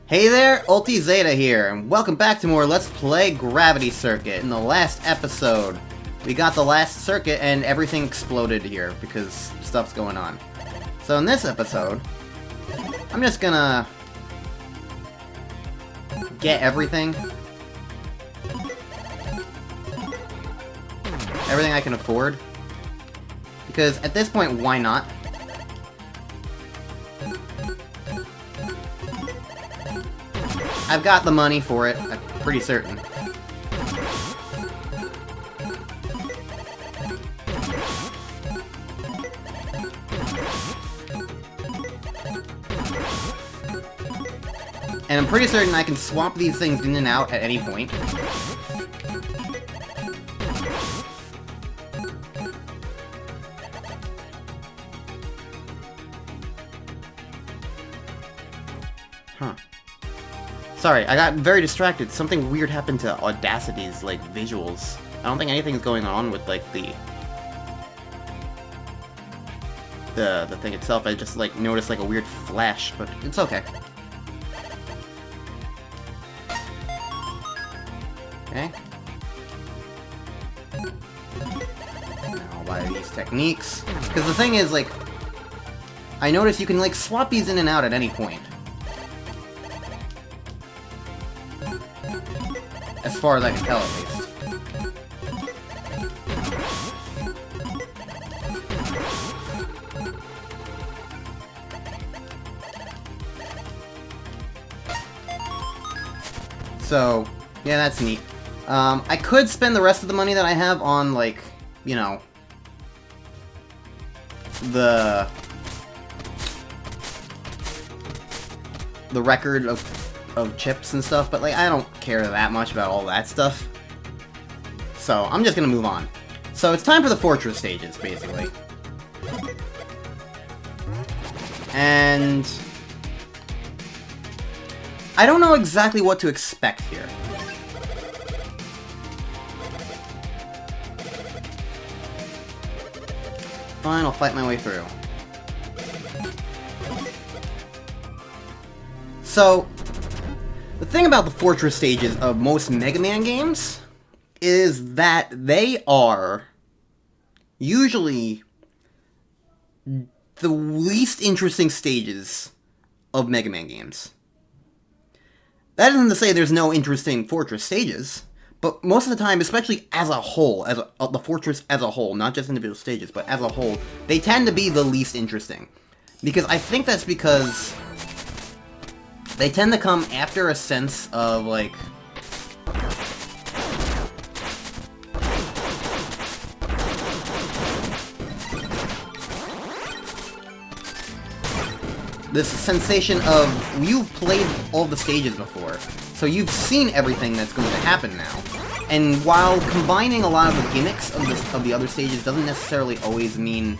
Hey there, Ulti Zeta here, and welcome back to more Let's Play Gravity Circuit. In the last episode, we got the last circuit and everything exploded here because stuff's going on. So in this episode, I'm just gonna get everything. Everything I can afford. Because at this point, why not? I've got the money for it, I'm pretty certain. And I'm pretty certain I can swap these things in and out at any point. Huh. Sorry, I got very distracted. Something weird happened to Audacity's, like, visuals. I don't think anything's going on with, like, the thing itself. I just, like, noticed, like, a weird flash, but it's okay. Okay. Now I'll buy these techniques. Because the thing is, like, I noticed you can, like, swap these in and out at any point. As far as I can tell, at least. So, yeah, that's neat. I could spend the rest of the money that I have on, like, you know, the record of chips and stuff, but, like, I don't care that much about all that stuff. So, I'm just gonna move on. So, it's time for the fortress stages, basically. And I don't know exactly what to expect here. Fine, I'll fight my way through. So, the thing about the fortress stages of most Mega Man games is that they are usually the least interesting stages of Mega Man games. That isn't to say there's no interesting fortress stages, but most of the time, especially as a whole, the fortress as a whole, not just individual stages, but as a whole, they tend to be the least interesting. Because I think that's because they tend to come after a sense of, like, this sensation of, you've played all the stages before, so you've seen everything that's going to happen now. And while combining a lot of the gimmicks of the other stages doesn't necessarily always mean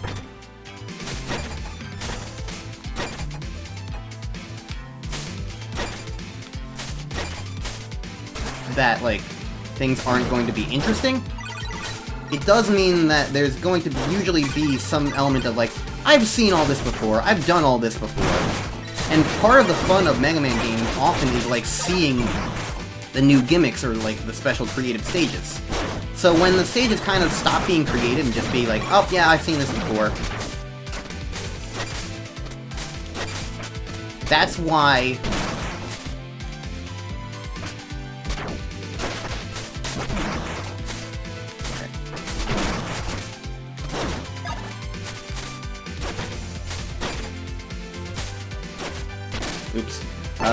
that, like, things aren't going to be interesting, it does mean that there's going to usually be some element of, like, I've seen all this before, I've done all this before. And part of the fun of Mega Man games often is, like, seeing the new gimmicks or, like, the special creative stages. So when the stages kind of stop being creative and just be like, oh yeah, I've seen this before, that's why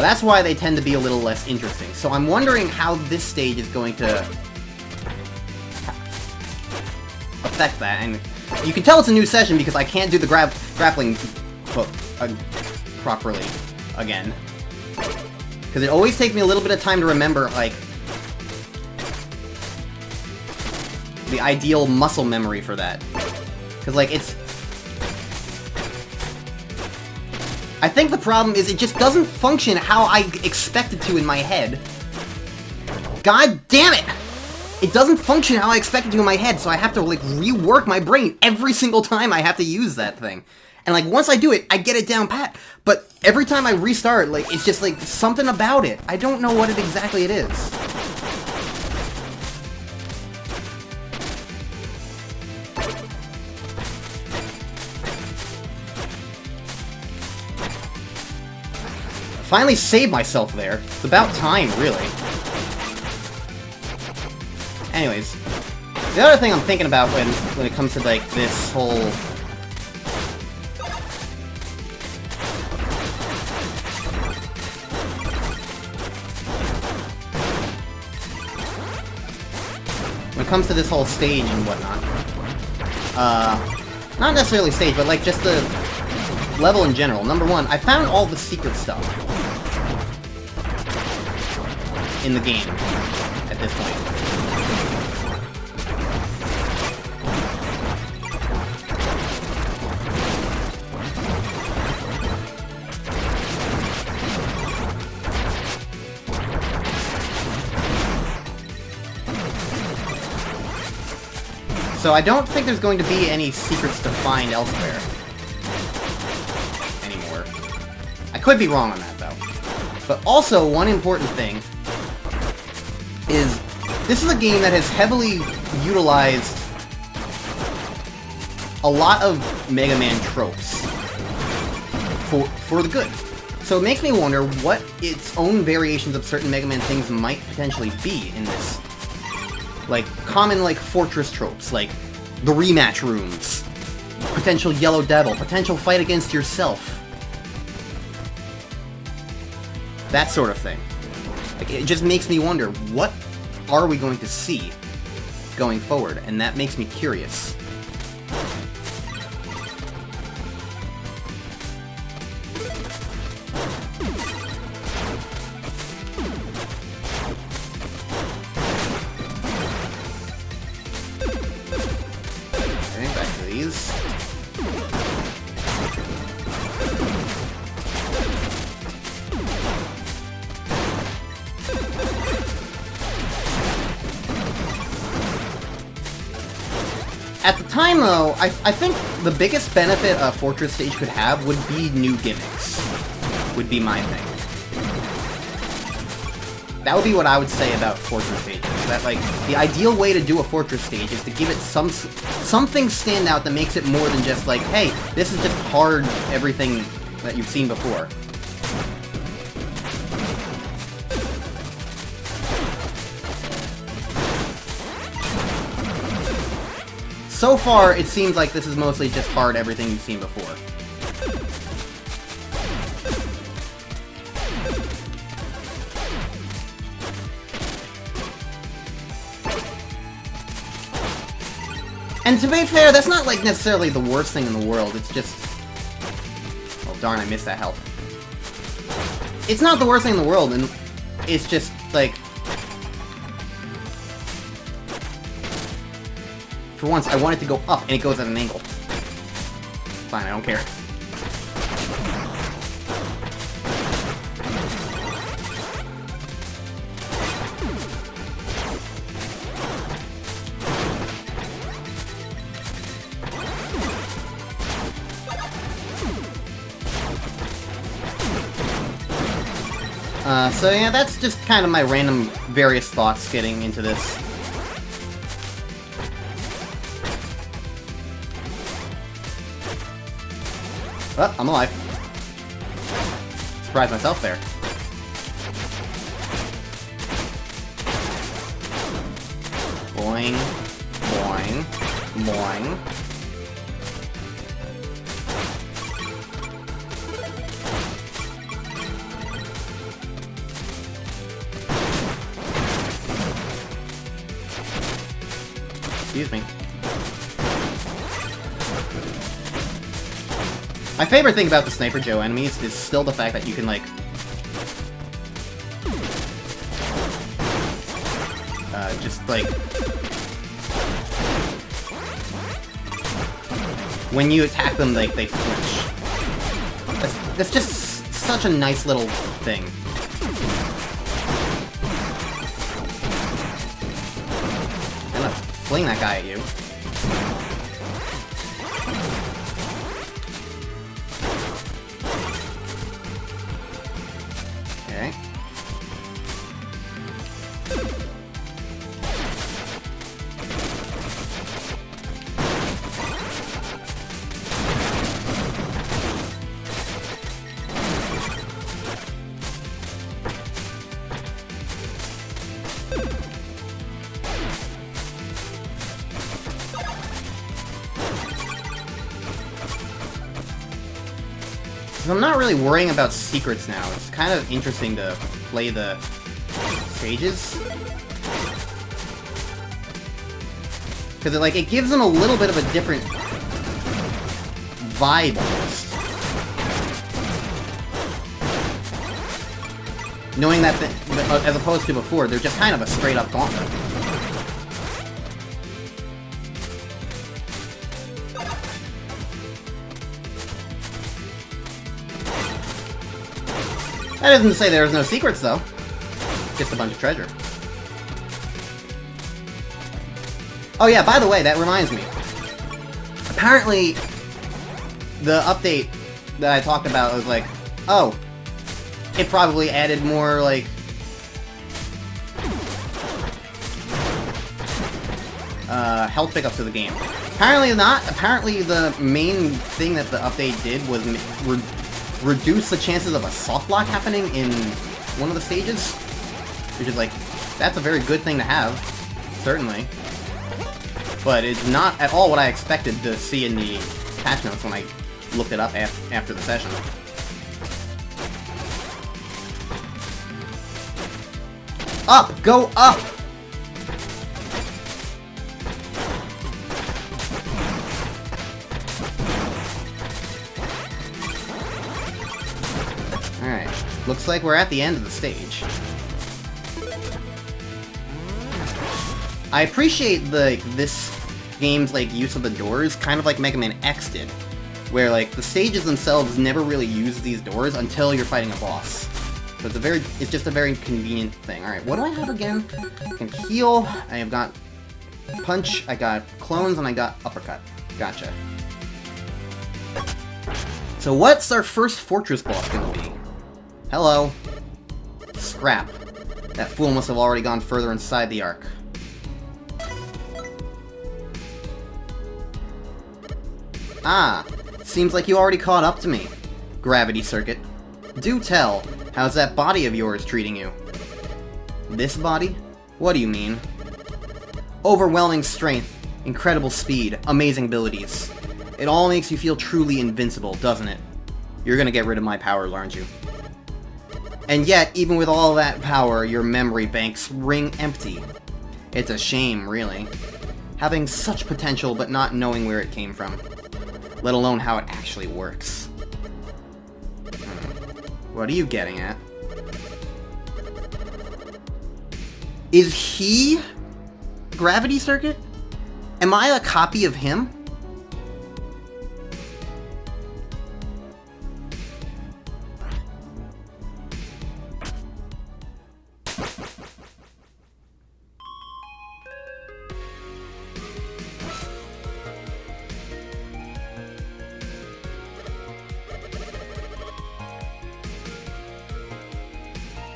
that's why they tend to be a little less interesting. So I'm wondering how this stage is going to affect that. And you can tell it's a new session because I can't do the grappling hook properly again. Because it always takes me a little bit of time to remember, like, the ideal muscle memory for that. Because, like, it's... I think the problem is it just doesn't function how I expect it to in my head. God damn it! It doesn't function how I expect it to in my head, so I have to, like, rework my brain every single time I have to use that thing. And, like, once I do it, I get it down pat. But every time I restart, like, it's just, like, something about it. I don't know what exactly it is. Finally saved myself there. It's about time, really. Anyways, the other thing I'm thinking about when it comes to, like, this whole... When it comes to this whole stage and whatnot, not necessarily stage, but, like, just the level in general. Number one, I found all the secret stuff in the game at this point. So I don't think there's going to be any secrets to find elsewhere anymore. I could be wrong on that, though. But also, one important thing is this is a game that has heavily utilized a lot of Mega Man tropes for the good. So it makes me wonder what its own variations of certain Mega Man things might potentially be in this. Like, common, like, fortress tropes, like the rematch rooms, potential Yellow Devil, potential fight against yourself. That sort of thing. Like, it just makes me wonder, what are we going to see going forward? And that makes me curious. Okay, back to these. At the time, though, I think the biggest benefit a Fortress stage could have would be new gimmicks. Would be my thing. That would be what I would say about Fortress stages. That, like, the ideal way to do a Fortress stage is to give it something stand out that makes it more than just like, hey, this is just hard everything that you've seen before. So far, it seems like this is mostly just hard everything you've seen before. And to be fair, that's not, like, necessarily the worst thing in the world, it's just... Oh, darn, I missed that health. It's not the worst thing in the world, and it's just, like... For once, I want it to go up, and it goes at an angle. Fine, I don't care. So yeah, that's just kind of my random various thoughts getting into this. Oh, I'm alive. Surprised myself there. Boing, boing, boing. Excuse me. My favorite thing about the Sniper Joe enemies is still the fact that you can, like... just, like... When you attack them, like, they flinch. That's just such a nice little thing. I'm gonna fling that guy at you. Okay. I'm not really worrying about secrets now. It's kind of interesting to play the stages. Because it gives them a little bit of a different vibe almost. Knowing that, as opposed to before, they're just kind of a straight-up gauntlet. That isn't to say there's no secrets, though. Just a bunch of treasure. Oh yeah, by the way, that reminds me. Apparently, the update that I talked about was like, oh, it probably added more, like, health pickup to the game. Apparently not. Apparently the main thing that the update did was reduce the chances of a soft block happening in one of the stages. Which is like, that's a very good thing to have. Certainly. But it's not at all what I expected to see in the patch notes when I looked it up after the session. Up! Go up! Alright. Looks like we're at the end of the stage. I appreciate this game's like use of the doors, kind of like Mega Man X did, where like the stages themselves never really use these doors until you're fighting a boss. So it's just a very convenient thing. All right, what do I have again? I can heal. I have got punch. I got clones, and I got uppercut. Gotcha. So what's our first fortress boss gonna be? Hello. Scrap. That fool must have already gone further inside the Ark. Ah, seems like you already caught up to me, Gravity Circuit. Do tell, how's that body of yours treating you? This body? What do you mean? Overwhelming strength, incredible speed, amazing abilities. It all makes you feel truly invincible, doesn't it? You're gonna get rid of my powers, aren't you? And yet, even with all that power, your memory banks ring empty. It's a shame, really. Having such potential but not knowing where it came from. Let alone how it actually works. What are you getting at? Is he Gravity Circuit? Am I a copy of him?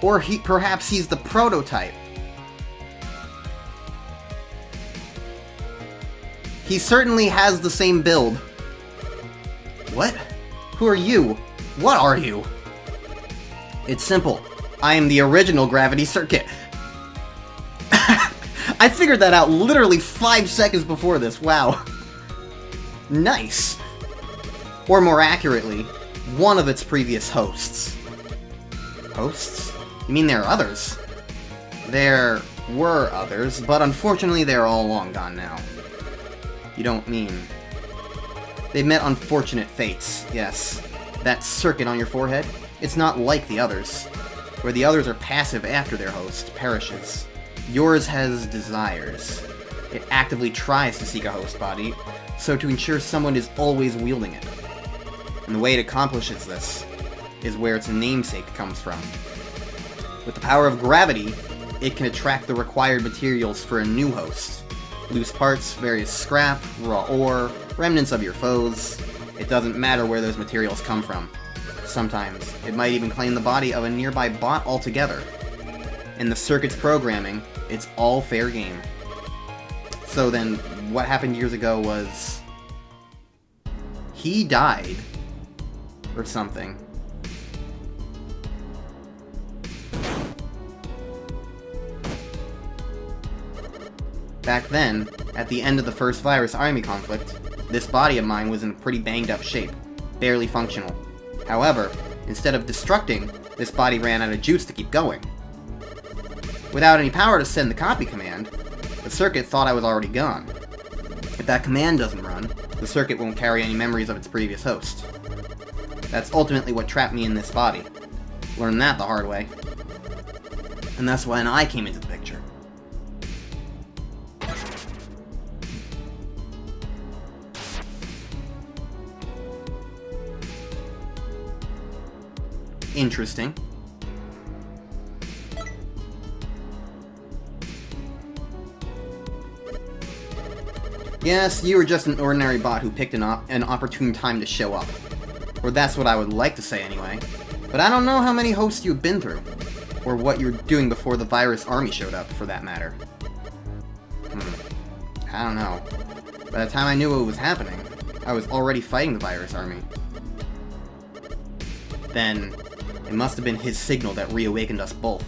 Or perhaps he's the prototype. He certainly has the same build. What? Who are you? What are you? It's simple. I am the original Gravity Circuit. I figured that out literally 5 seconds before this. Wow. Nice. Or more accurately, one of its previous hosts. Hosts? You mean there are others? There were others, but unfortunately they're all long gone now. You don't mean... They've met unfortunate fates, yes. That circuit on your forehead, it's not like the others, where the others are passive after their host perishes. Yours has desires. It actively tries to seek a host body, so to ensure someone is always wielding it. And the way it accomplishes this is where its namesake comes from. With the power of gravity, it can attract the required materials for a new host. Loose parts, various scrap, raw ore, remnants of your foes. It doesn't matter where those materials come from. sometimes. It might even claim the body of a nearby bot altogether. In the circuit's programming, it's all fair game. So then, what happened years ago was... he died. Or something. Back then, at the end of the first Virus Army conflict, this body of mine was in pretty banged up shape, barely functional. However, instead of destructing, this body ran out of juice to keep going. Without any power to send the copy command, the circuit thought I was already gone. If that command doesn't run, the circuit won't carry any memories of its previous host. That's ultimately what trapped me in this body. Learned that the hard way. And that's when I came into the picture. Interesting. Yes, you were just an ordinary bot who picked an opportune time to show up. Or that's what I would like to say anyway. But I don't know how many hosts you've been through. Or what you were doing before the Virus Army showed up, for that matter. I don't know. By the time I knew what was happening, I was already fighting the Virus Army. Then, it must have been his signal that reawakened us both.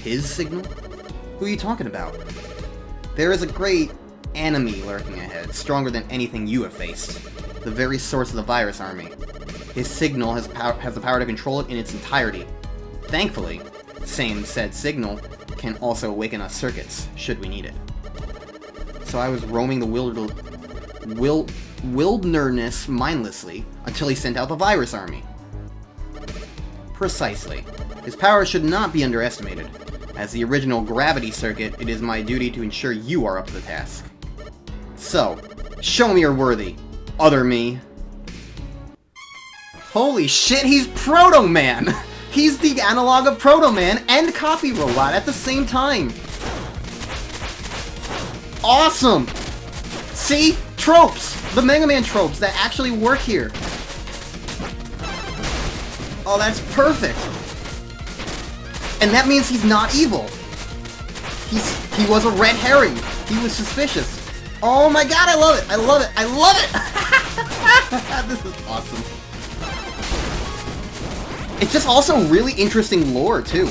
His signal? Who are you talking about? There is a great enemy lurking ahead, stronger than anything you have faced. The very source of the Virus Army. His signal has the power to control it in its entirety. Thankfully, same said signal can also awaken us circuits, should we need it. So I was roaming the wilderness mindlessly until he sent out the Virus Army. Precisely. His power should not be underestimated. As the original gravity circuit, it is my duty to ensure you are up to the task. So, show me you're worthy, other me. Holy shit, he's Proto Man! He's the analog of Proto Man and Copy Robot at the same time! Awesome! See? Tropes! The Mega Man tropes that actually work here. Oh, that's perfect! And that means he's not evil! He was a red herring! He was suspicious! Oh my god, I love it! I love it! I love it! This is awesome. It's just also really interesting lore, too.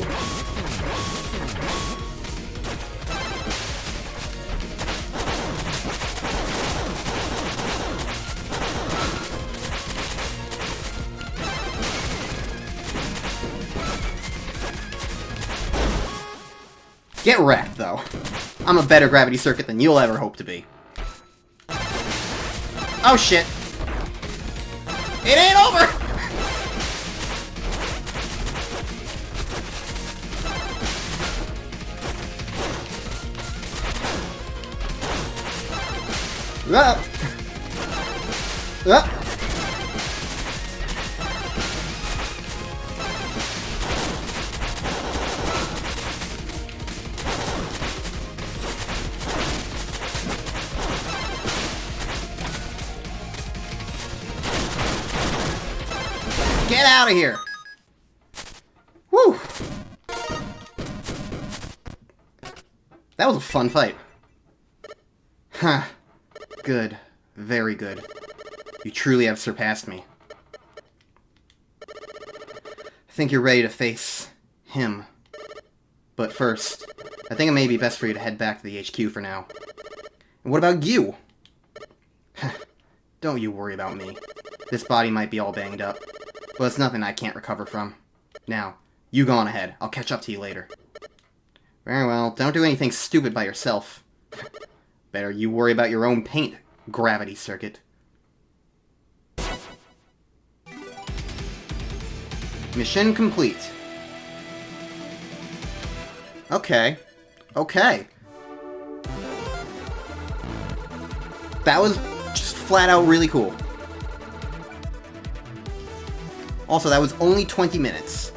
Get wrecked, though. I'm a better gravity circuit than you'll ever hope to be. Oh shit! It ain't over! Up. Up. Get out of here! Whew! That was a fun fight. Huh. Good. Very good. You truly have surpassed me. I think you're ready to face him. But first, I think it may be best for you to head back to the HQ for now. And what about you? Don't you worry about me. This body might be all banged up, but it's nothing I can't recover from. Now, you go on ahead. I'll catch up to you later. Very well, don't do anything stupid by yourself. Better you worry about your own paint, gravity circuit. Mission complete. Okay. Okay. That was just flat out really cool. Also, that was only 20 minutes.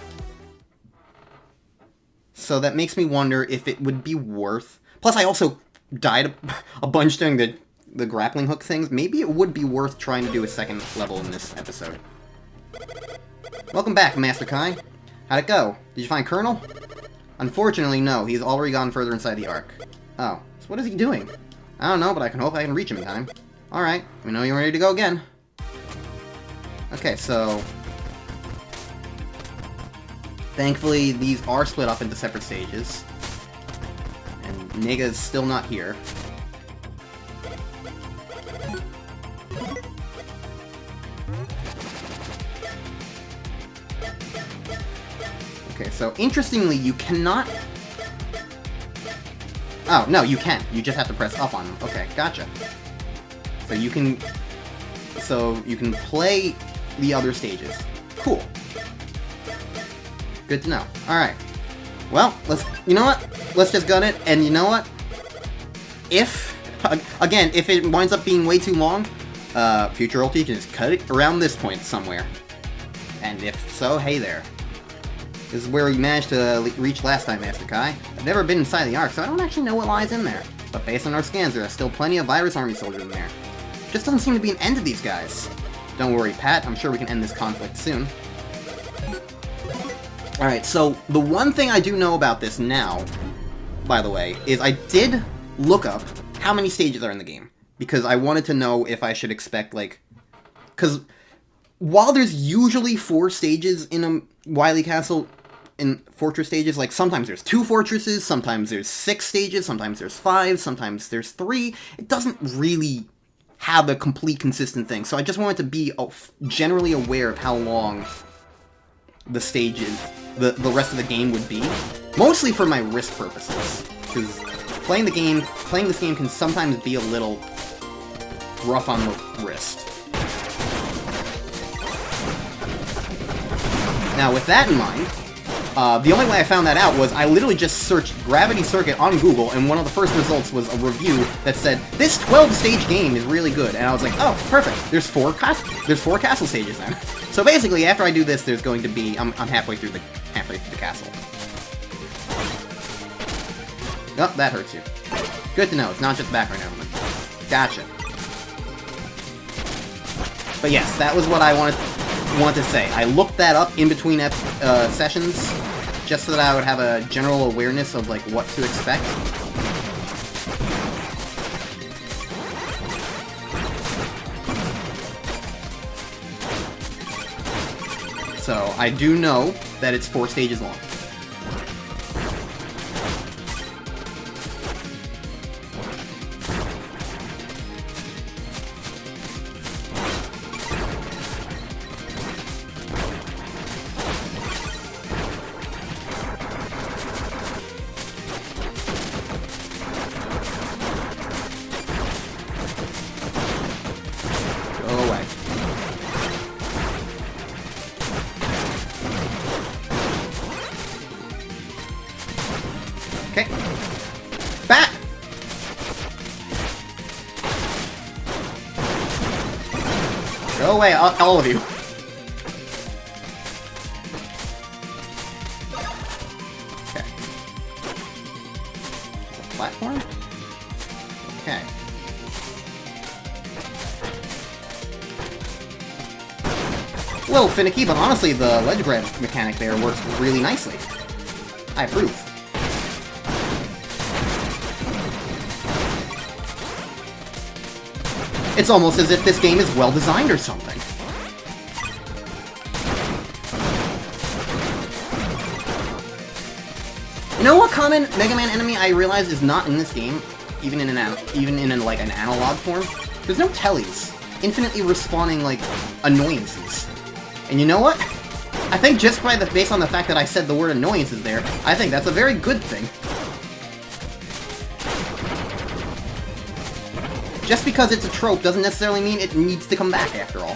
So that makes me wonder if it would be worth... Plus, I also died a bunch during the grappling hook things. Maybe it would be worth trying to do a second level in this episode. Welcome back, Master Kai. How'd it go? Did you find Colonel? Unfortunately, no. He's already gone further inside the Ark. Oh. So what is he doing? I don't know, but I can hope I can reach him in time. Alright. We know you're ready to go again. Okay, so... thankfully, these are split up into separate stages. And Nega's still not here. Okay, so interestingly, you cannot... oh, no, you can. You just have to press up on them. Okay, gotcha. So you can... so you can play the other stages. Cool. Good to know. Alright. Well, let's... you know what? Let's just gun it, and you know what? If... again, if it winds up being way too long, Future Ulti can just cut it around this point somewhere. And if so, hey there. This is where we managed to reach last time, Master Kai. I've never been inside the Ark, so I don't actually know what lies in there. But based on our scans, there are still plenty of Virus Army soldiers in there. Just doesn't seem to be an end to these guys. Don't worry, Pat. I'm sure we can end this conflict soon. Alright, so the one thing I do know about this now, by the way, is I did look up how many stages are in the game. Because I wanted to know if I should expect, like... because while there's usually 4 stages in a Wily Castle, in fortress stages, like sometimes there's 2 fortresses, sometimes there's 6 stages, sometimes there's 5, sometimes there's 3. It doesn't really have a complete consistent thing. So I just wanted to be generally aware of how long the stages, the rest of the game would be. Mostly for my risk purposes. Because playing this game can sometimes be a little rough on the wrist. Now, with that in mind, the only way I found that out was I literally just searched Gravity Circuit on Google, and one of the first results was a review that said, this 12-stage game is really good. And I was like, oh, perfect. There's 4 castle stages then. So basically, after I do this, there's going to be... I'm halfway through the castle. Oh, that hurts you. Good to know. It's not just background element. Gotcha. But yes, that was what I wanted to say. I looked that up in between sessions, just so that I would have a general awareness of like what to expect. So I do know that it's 4 stages long. Okay. Back! Go away, all of you. Okay. Platform? Okay. A little finicky, but honestly, the ledge grab mechanic there works really nicely. I approve. It's almost as if this game is well designed or something. You know what common Mega Man enemy I realized is not in this game, even in like an analog form? There's no tellies, infinitely respawning like annoyances. And you know what? I think just based on the fact that I said the word annoyances there, I think that's a very good thing. Just because it's a trope doesn't necessarily mean it needs to come back, after all.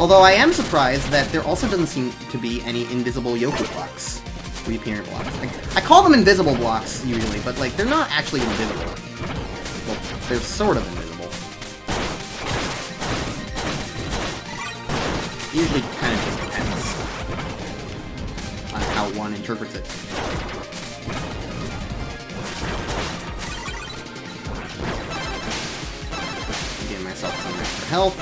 Although I am surprised that there also doesn't seem to be any invisible Yoku blocks. Reappearing blocks. I call them invisible blocks, usually, but, like, they're not actually invisible. Well, they're sort of invisible. Usually kind of just depends on how one interprets it. Give myself some extra health.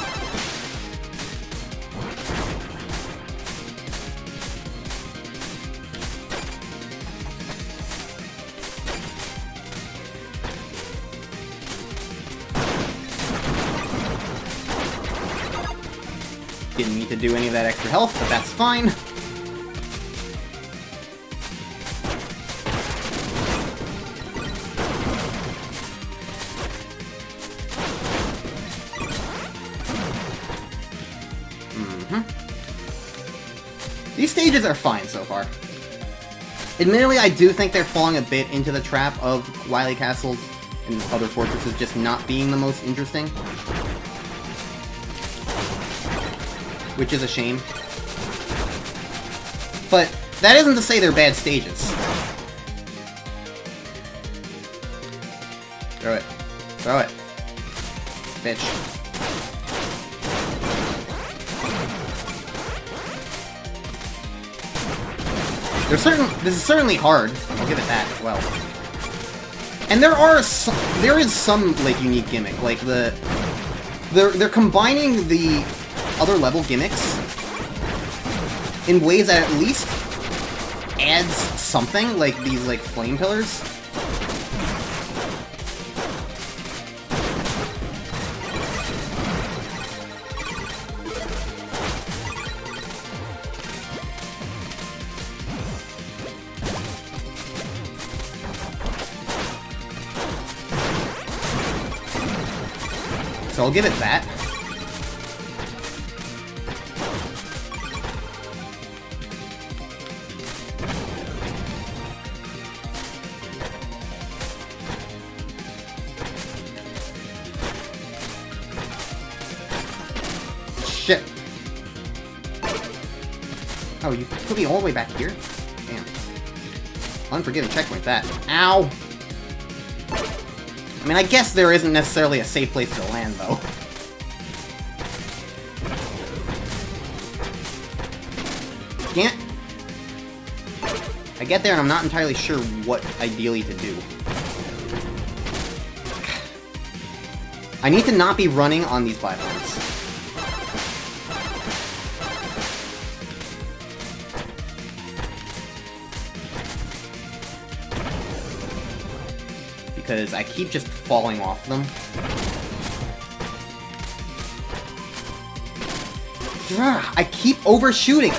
to do any of that extra health, but that's fine. These stages are fine so far. Admittedly, I do think they're falling a bit into the trap of Wily Castles and other fortresses just not being the most interesting. Which is a shame. But that isn't to say they're bad stages. Throw it. Throw it. Bitch. This is certainly hard. I'll give it that as well. And there is some like unique gimmick, like they're combining the other level gimmicks in ways that at least adds something, like these like flame pillars. So I'll give it that. Shit. Oh, you put me all the way back here? Damn. Unforgiving checkpoint, that. Ow! I mean, I guess there isn't necessarily a safe place to land, though. Can't. I get there and I'm not entirely sure what ideally to do. I need to not be running on these platforms. Because I keep just falling off them. I keep overshooting.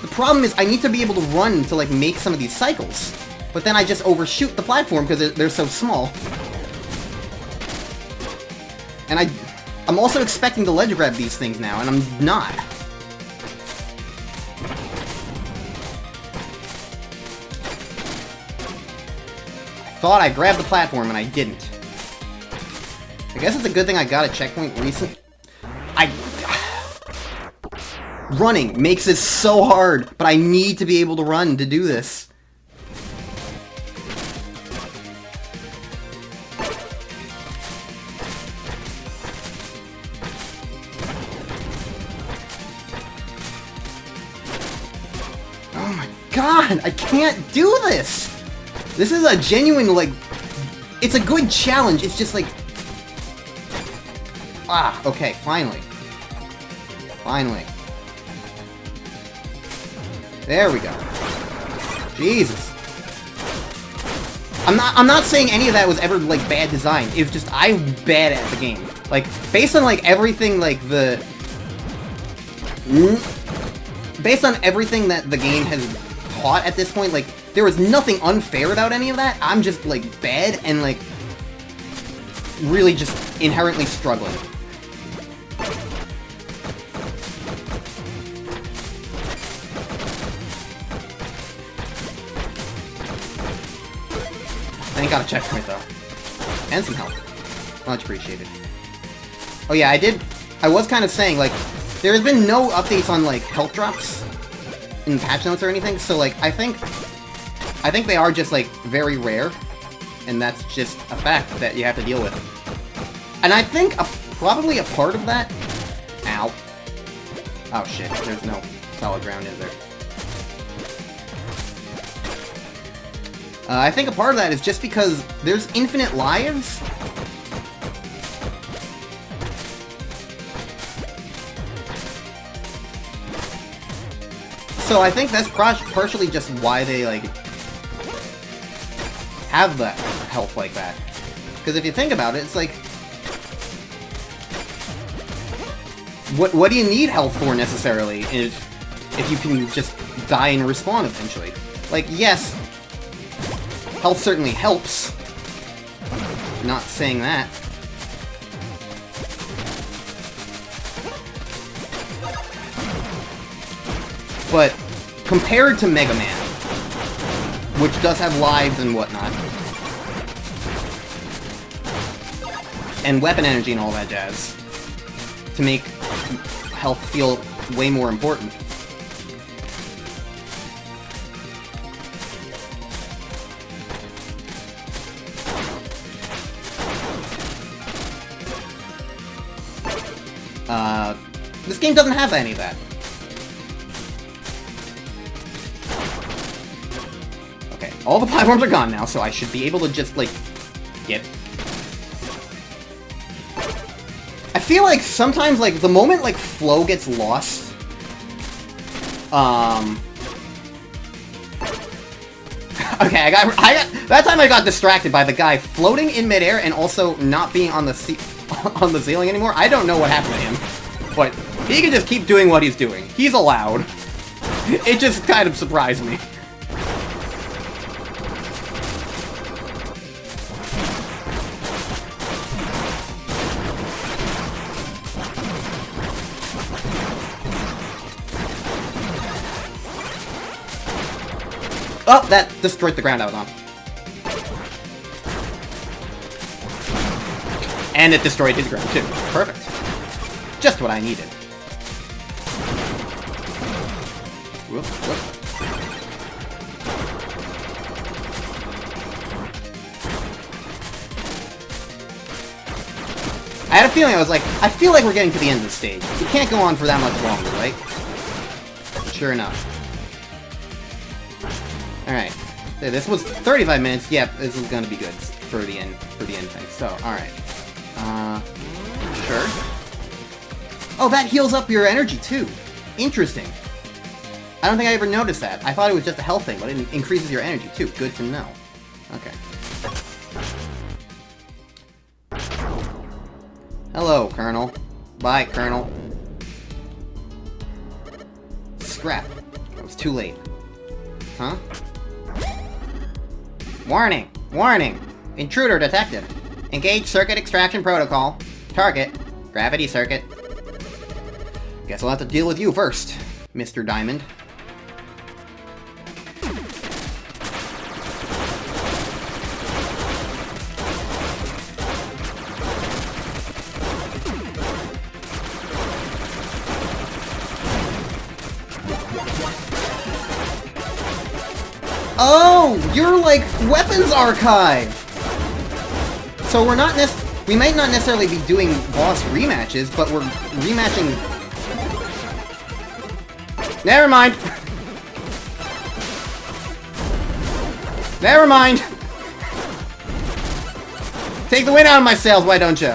The problem is I need to be able to run to like make some of these cycles. But then I just overshoot the platform because they're so small. And I'm also expecting to ledge grab these things now, and I'm not. Thought I grabbed the platform and I didn't. I guess it's a good thing I got a checkpoint recent. Running makes this so hard, but I need to be able to run to do this. Oh my god, I can't do this! This is a genuine, like... It's a good challenge, it's just like... Ah, okay, finally. Finally. There we go. Jesus. I'm not saying any of that was ever, like, bad design. It was just, I'm bad at the game. Like, based on, like, everything, like, based on everything that the game has taught at this point, like, there was nothing unfair about any of that. I'm just, like, bad and, like, really just inherently struggling. I ain't got a checkpoint, though. And some health. Much appreciated. Oh yeah, I was kind of saying, like, there has been no updates on, like, health drops in patch notes or anything, so, like, I think they are just, like, very rare, and that's just a fact that you have to deal with. And I think probably a part of that... Ow. Oh shit, there's no solid ground, is there? I think a part of that is just because there's infinite lives. So I think that's partially just why they, like, have that health like that. Because if you think about it, it's like... What do you need health for, necessarily, if you can just die and respawn eventually? Like, yes, health certainly helps. Not saying that. But compared to Mega Man, which does have lives and whatnot, and weapon energy and all that jazz, to make health feel way more important. This game doesn't have any of that. Okay, all the platforms are gone now, so I should be able to just, like, get... I feel like sometimes, like, the moment, like, flow gets lost... Okay, I got... That time I got distracted by the guy floating in midair and also not being on the ceiling anymore. I don't know what happened to him, but he can just keep doing what he's doing. He's allowed. It just kind of surprised me. Oh, that destroyed the ground I was on. And it destroyed his ground, too. Perfect. Just what I needed. Whoop, whoop. I had a feeling, I feel like we're getting to the end of the stage. We can't go on for that much longer, right? Sure enough. Alright. This was 35 minutes. Yep, this is gonna be good for the end thing. So, alright. Sure. Oh, that heals up your energy, too. Interesting. I don't think I ever noticed that. I thought it was just a health thing, but it increases your energy, too. Good to know. Okay. Hello, Colonel. Bye, Colonel. Scrap. It was too late. Huh? Warning! Warning! Intruder detected. Engage circuit extraction protocol. Target, gravity circuit. Guess I'll have to deal with you first, Mr. Diamond. Oh, you're like Weapons Archive! So we might not necessarily be doing boss rematches, but we're rematching... Never mind! Never mind! Take the wind out of my sails, why don't you?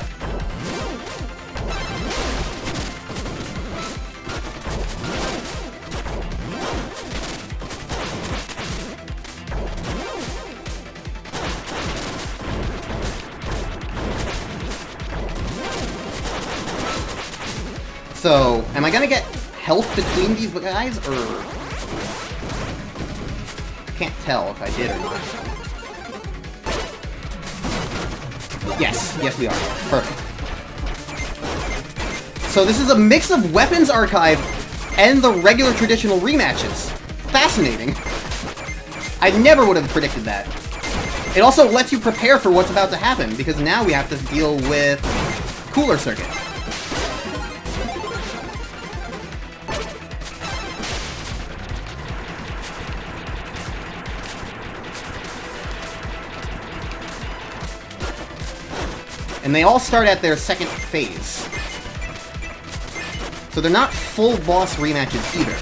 So, am I gonna get health between these guys, or... I can't tell if I did or not. Yes, yes we are. Perfect. So this is a mix of Weapons Archive and the regular traditional rematches. Fascinating. I never would have predicted that. It also lets you prepare for what's about to happen, because now we have to deal with Cooler Circuit. And they all start at their second phase. So they're not full boss rematches either.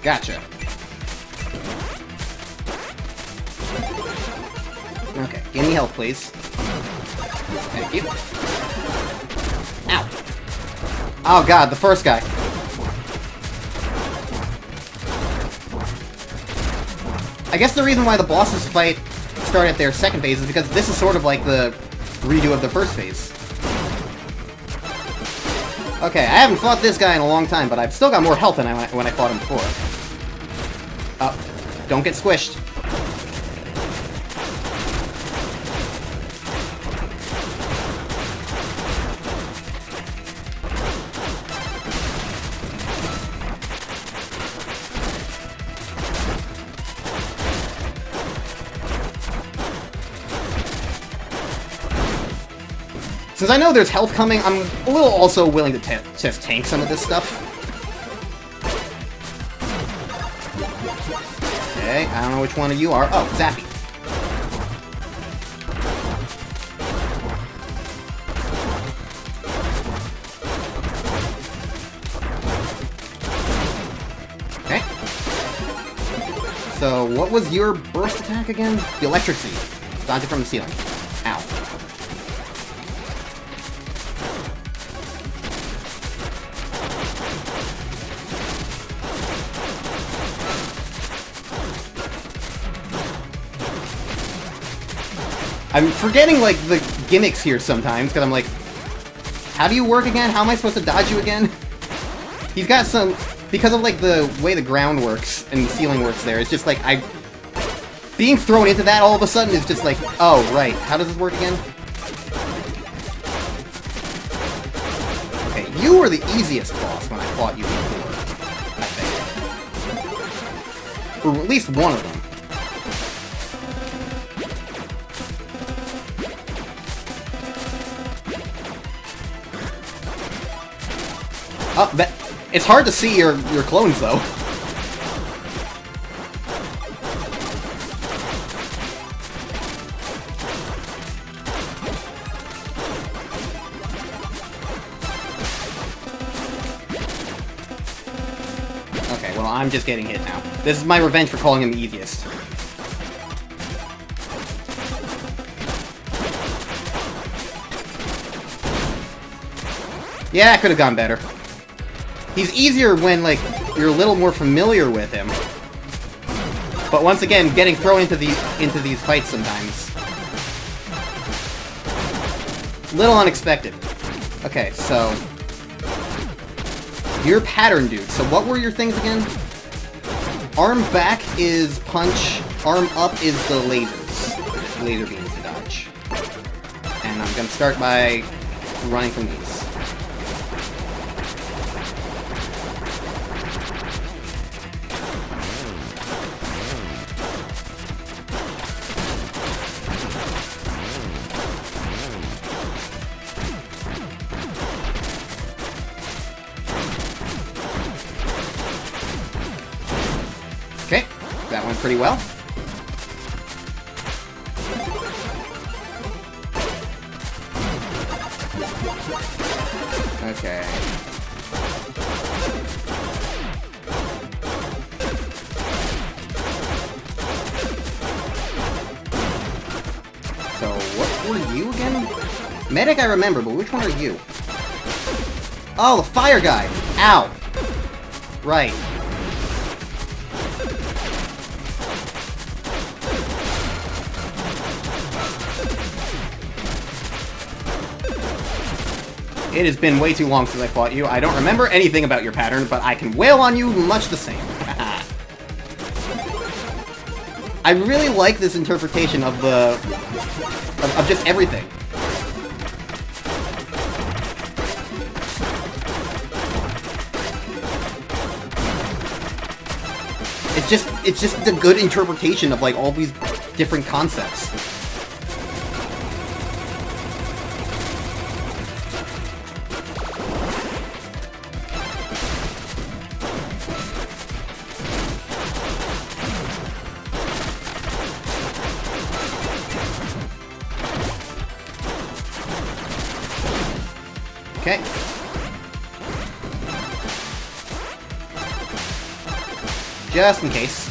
Gotcha. Okay, give me health, please. Thank you. Ow. Oh god, the first guy. I guess the reason why the bosses fight start at their second phase is because this is sort of like the redo of the first phase. Okay, I haven't fought this guy in a long time, but I've still got more health than when I fought him before. Oh, don't get squished. Since I know there's health coming, I'm a little also willing to just tank some of this stuff. Okay, I don't know which one of you are. Oh, Zappy. Okay. So, what was your burst attack again? The electric seed. Dodge it from the ceiling. Ow. I'm forgetting, like, the gimmicks here sometimes, because I'm like, how do you work again? How am I supposed to dodge you again? He's got some... Because of, like, the way the ground works and the ceiling works there, it's just like, being thrown into that all of a sudden is just like, oh, right, how does this work again? Okay, you were the easiest boss when I fought you before, I think. Or at least one of them. Oh, it's hard to see your clones, though. Okay, well, I'm just getting hit now. This is my revenge for calling him the easiest. Yeah, it could have gone better. He's easier when, like, you're a little more familiar with him. But once again, getting thrown into these fights sometimes. Little unexpected. Okay, so... You're Pattern Dude. So what were your things again? Arm back is punch. Arm up is the lasers. Laser beams to dodge. And I'm gonna start by running from these. Okay, that went pretty well. Okay. So, what were you again? Medic I remember, but which one are you? Oh, the fire guy! Ow! Right. It has been way too long since I fought you. I don't remember anything about your pattern, but I can wail on you much the same. I really like this interpretation of the... of just everything. It's just a good interpretation of, like, all these different concepts. Okay. Just in case.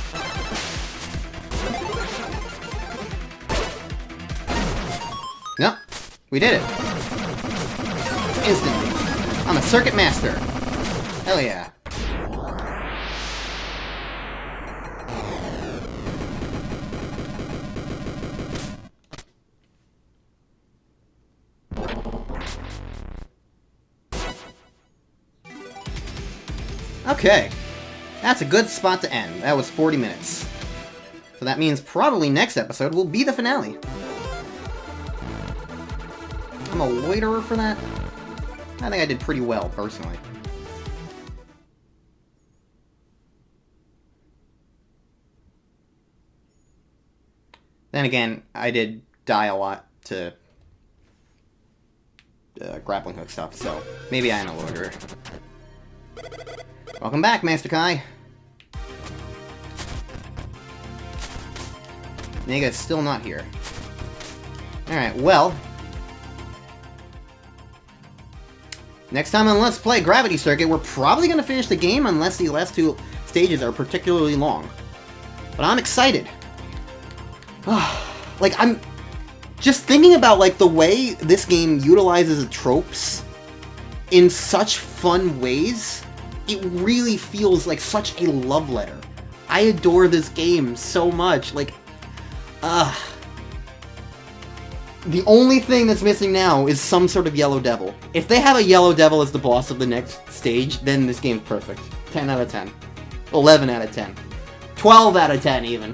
No. We did it. Instantly. I'm a circuit master. Hell yeah. Okay. That's a good spot to end. That was 40 minutes. So that means probably next episode will be the finale. I'm a loiterer for that? I think I did pretty well, personally. Then again, I did die a lot to grappling hook stuff, so maybe I am a loiterer. Welcome back, Master Kai. Nega's still not here. Alright, well... next time on Let's Play Gravity Circuit, we're probably going to finish the game unless these last two stages are particularly long. But I'm excited. Like, I'm just thinking about, like, the way this game utilizes tropes in such fun ways. It really feels like such a love letter. I adore this game so much. Like, the only thing that's missing now is some sort of Yellow Devil. If they have a Yellow Devil as the boss of the next stage, then this game's perfect. 10 out of 10. 11 out of 10. 12 out of 10, even.